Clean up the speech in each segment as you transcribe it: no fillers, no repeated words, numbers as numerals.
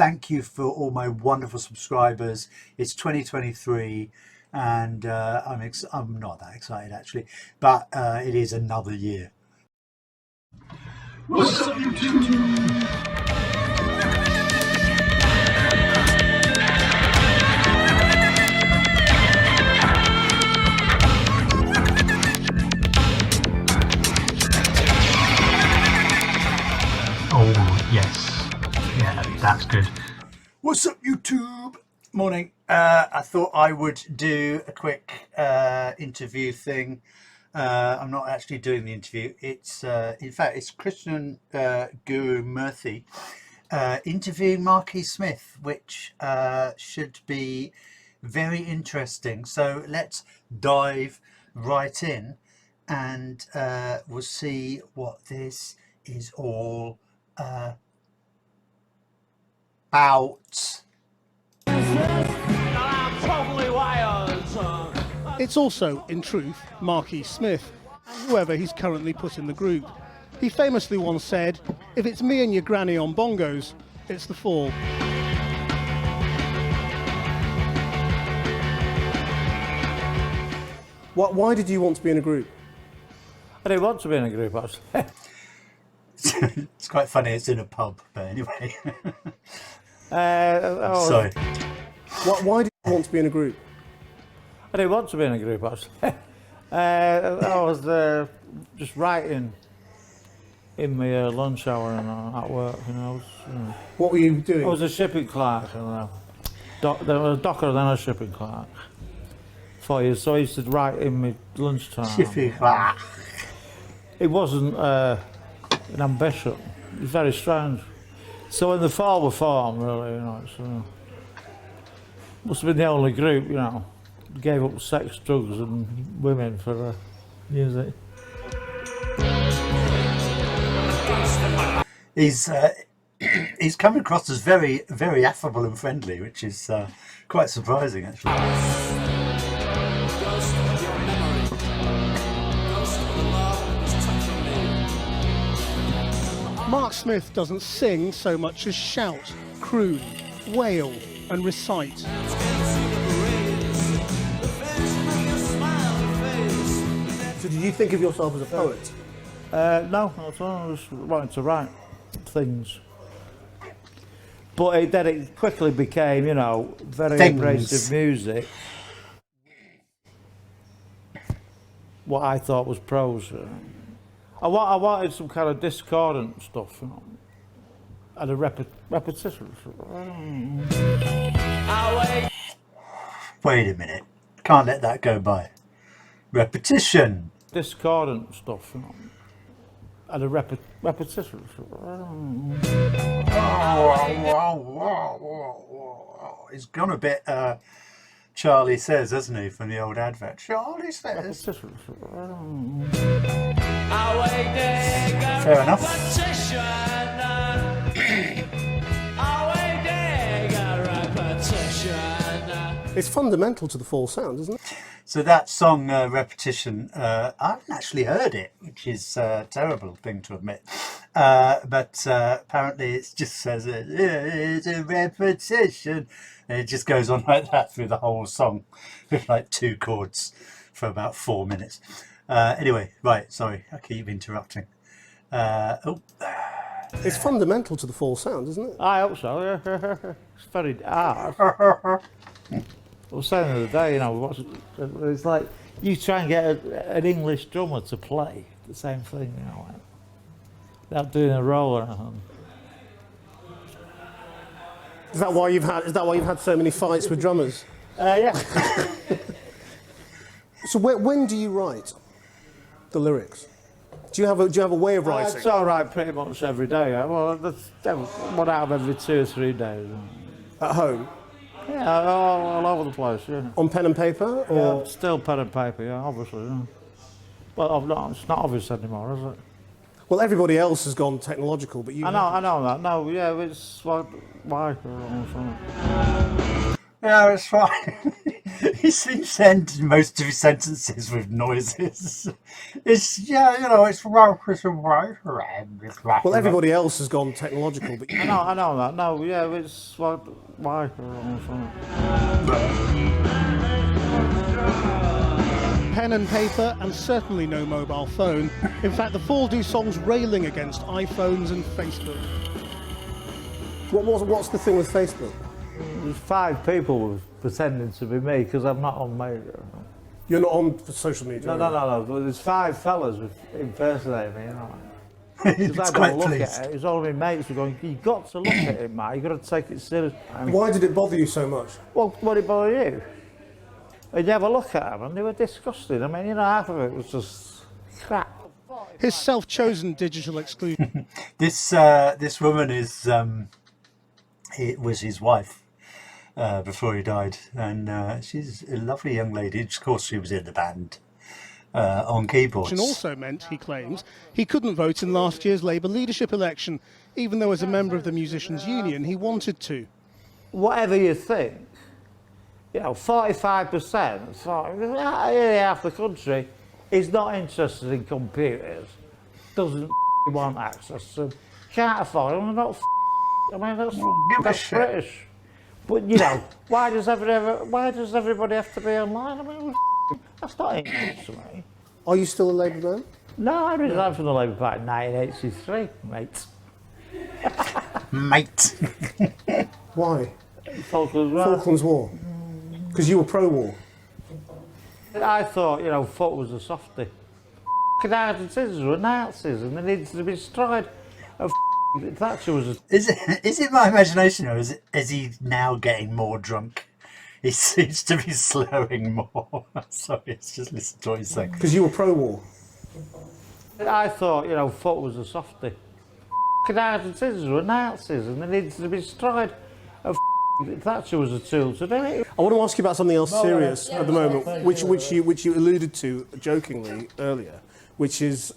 thank you for all my wonderful subscribers. It's 2023, and I'm not that excited actually, but it is another year. What's up, YouTube? Oh, yes. Yeah, that's good. What's up, YouTube? Morning. I thought I would do a quick interview thing. I'm not actually doing the interview. It's in fact it's Christian Guru Murthy interviewing Marquis Smith, which should be very interesting. So let's dive right in, and we'll see what this is all about. It's also, in truth, Marquis Smith, and whoever he's currently put in the group. He famously once said, "If it's me and your granny on bongos, it's the Fall." Why did you want to be in a group? I didn't want to be in a group, actually. It's quite funny. It's in a pub, but anyway. Sorry. Why did you want to be in a group? I didn't want to be in a group, actually. I was just writing in my lunch hour and at work, you know. What were you doing? I was a shipping clerk, you know. There was a docker, then a shipping clerk. 4 years, so I used to write in my lunchtime. Shipping clerk. It wasn't an ambition. It was very strange. So when the Fall were formed, really, you know, it's, must have been the only group, you know, gave up sex, drugs and women for music. He's come across as very, very affable and friendly, which is quite surprising, actually. Mark Smith doesn't sing so much as shout, croon, wail and recite. So did you think of yourself as a poet? No, I was wanting to write things. But then it quickly became, you know, very abrasive music. What I thought was prose. I wanted some kind of discordant stuff, you know, and a repetition. Wait a minute. Can't let that go by. Repetition. Discordant stuff, you know, and a repetition. He's gone a bit Charlie Says, hasn't he, from the old advert? Charlie Says. Fair enough. It's fundamental to the Fall sound, isn't it? So that song, Repetition, I haven't actually heard it, which is a terrible thing to admit. But apparently it just says, it's a repetition. And it just goes on like that through the whole song with like 2 chords for about 4 minutes. Anyway, right, sorry, I keep interrupting. It's fundamental to the Fall sound, isn't it? I hope so. It's very hard. I was saying the other day, you know, it's like you try and get an English drummer to play the same thing, you know, without doing a roll or anything. Is that why you've had so many fights with drummers? Yeah. So when do you write the lyrics? Do you have a way of writing? It's all right pretty much every day. Well, that's one out of every 2 or 3 days. At home? Yeah, all over the place, yeah. On pen and paper? Or? Yeah, still pen and paper, yeah, obviously. Yeah. Well, it's not obvious anymore, is it? Well, everybody else has gone technological, but you... I know that. No, yeah, it's like, why? Yeah, it's fine. He seems to end most of his sentences with noises. It's yeah, you know, it's right. Well, everybody else has gone technological, but I know that. No, yeah, it's like why? Pen and paper, and certainly no mobile phone. In fact, the Fall do songs railing against iPhones and Facebook. what's the thing with Facebook? There's 5 people pretending to be me because I'm not on my. You're not on social media. No. There's 5 fellas impersonating me, you know. It's Because I quite don't look pleased. at it. It's all my mates who are going, you've got to look at it, Matt. You've got to take it seriously. Why did it bother you so much? Well, what did it bother you? And you have a look at them and they were disgusting. I mean, you know, half of it was just crap. His self-chosen digital exclusion. This woman is it was his wife before he died, and she's a lovely young lady. Of course, she was in the band on keyboards. And also meant, he claims, he couldn't vote in last year's Labour leadership election, even though as a member of the Musicians' Union he wanted to. Whatever you think, you know, 45%, half the country is not interested in computers, doesn't want access to them, can't afford them, not I mean, that's shit. British. But, you know, why does everybody have to be online? I mean, that's not English to me. Are you still a Labour man? No, I resigned from the Labour Party in 1983, mate. Mate. Why? Falklands War. Falklands War. Because you were pro-war. I thought, you know, Foot was a softie. Argentinians were Nazis and they needed to be destroyed. And Thatcher was a... Is it my imagination, or is he now getting more drunk? He seems to be slurring more. Sorry, it's just listen to what he's saying. Because you were pro-war. I thought, you know, Foot was a softie. Argentinians were Nazis and they needed to be destroyed. And Thatcher was a tool to do it. I want to ask you about something else serious at the moment, which you alluded to jokingly earlier, which is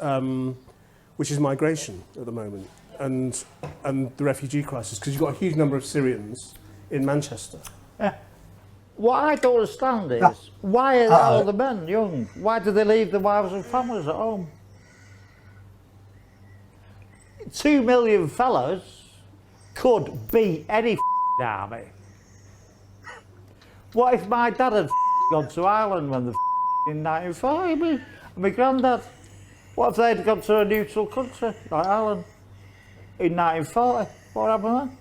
migration at the moment and the refugee crisis, because you've got a huge number of Syrians in Manchester. What I don't understand is, why are all the men young? Why do they leave their wives and families at home? 2 million fellas could beat any army. What if my dad had gone to Ireland when the in 1940? And my granddad, what if they'd gone to a neutral country like Ireland in 1940? What happened then?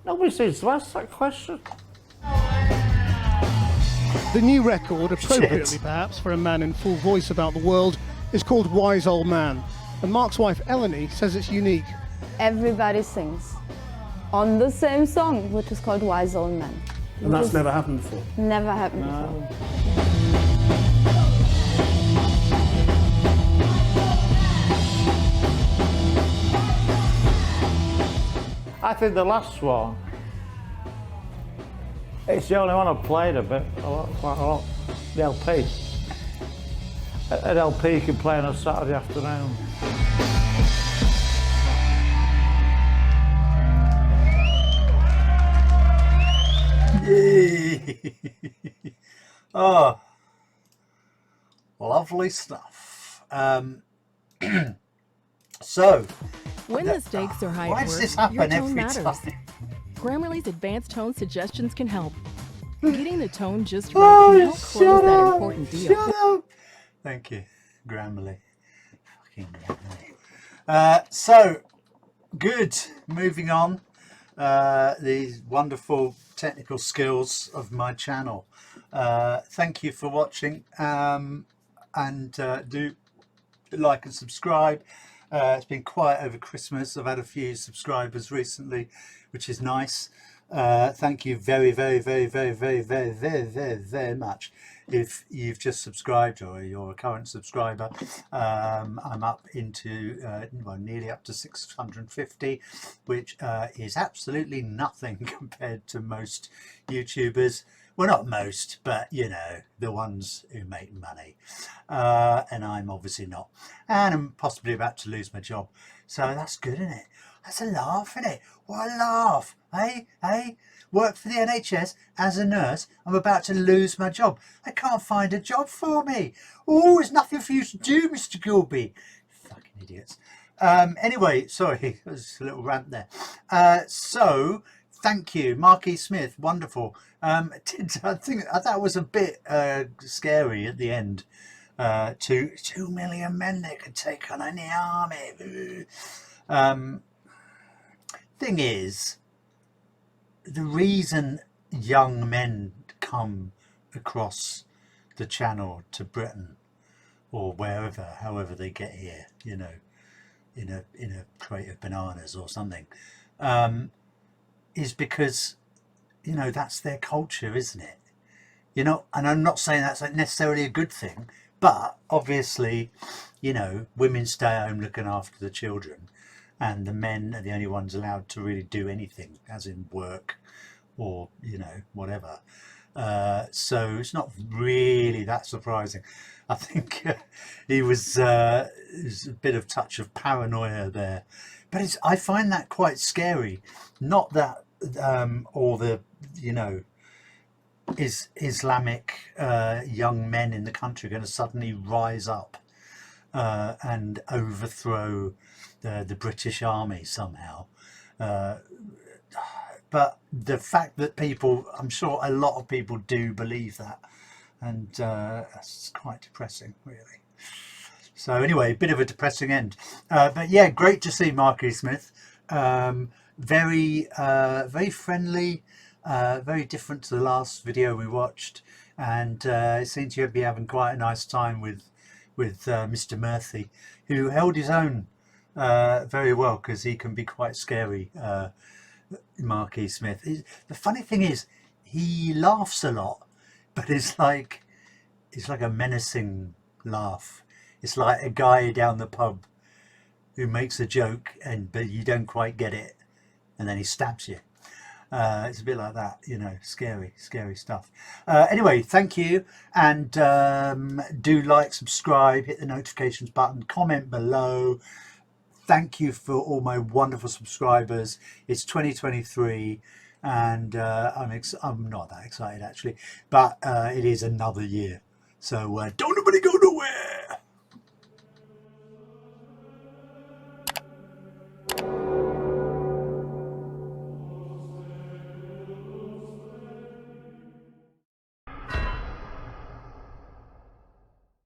Nobody seems to ask that question. The new record, appropriately perhaps for a man in full voice about the world, is called Wise Old Man. And Mark's wife Eleni says it's unique. Everybody sings on the same song, which is called Wise Old Man. And that's never happened before. Never happened before. I think the last one, it's the only one I've played quite a lot, the LP. An LP you can play on a Saturday afternoon. Oh, lovely stuff. So, When the stakes are high why at does work, this your happen tone every matters. time? Grammarly's advanced tone suggestions can help. Getting the tone just right can help close that important deal. Shut up! Thank you, Grammarly. Fucking Grammarly. So, good. Moving on. These wonderful technical skills of my channel. Thank you for watching, and do like and subscribe. It's been quiet over Christmas. I've had a few subscribers recently, which is nice. Thank you very much. If you've just subscribed or you're a current subscriber, I'm up into nearly up to 650, which is absolutely nothing compared to most YouTubers. Well, not most, but you know, the ones who make money. And I'm obviously not. And I'm possibly about to lose my job. So that's good, isn't it? That's a laugh, isn't it? What a laugh. Hey, work for the NHS as a nurse. I'm about to lose my job. I can't find a job for me. Oh, there's nothing for you to do, Mr. Gilby. Fucking idiots. Anyway, sorry, that was a little rant there. So, thank you, Marquis Smith. Wonderful. I think that was a bit scary at the end. 2 million men that could take on any army. Thing is, the reason young men come across the channel to Britain or wherever, however they get here, you know, in a crate of bananas or something, is because, you know, that's their culture, isn't it? You know, and I'm not saying that's necessarily a good thing, but obviously, you know, women stay at home looking after the children, and the men are the only ones allowed to really do anything, as in work or, you know, whatever. So it's not really that surprising. I think he was there's a bit of touch of paranoia there, but I find that quite scary. Not that all the, you know, Islamic young men in the country are going to suddenly rise up and overthrow the British Army somehow. But the fact that people, I'm sure a lot of people do believe that, and that's quite depressing, really. So anyway, a bit of a depressing end. But yeah, great to see Marquis Smith. Very friendly, very different to the last video we watched, and it seems to be having quite a nice time with Mr. Murphy, who held his own very well, because he can be quite scary. Marquis Smith. The funny thing is, he laughs a lot, but it's like a menacing laugh. It's like a guy down the pub who makes a joke but you don't quite get it, and then he stabs you. It's a bit like that, you know, scary stuff. Anyway, thank you, and do like, subscribe, hit the notifications button, comment below. Thank you for all my wonderful subscribers. It's 2023, and I'm not that excited actually, but it is another year. So don't nobody go nowhere.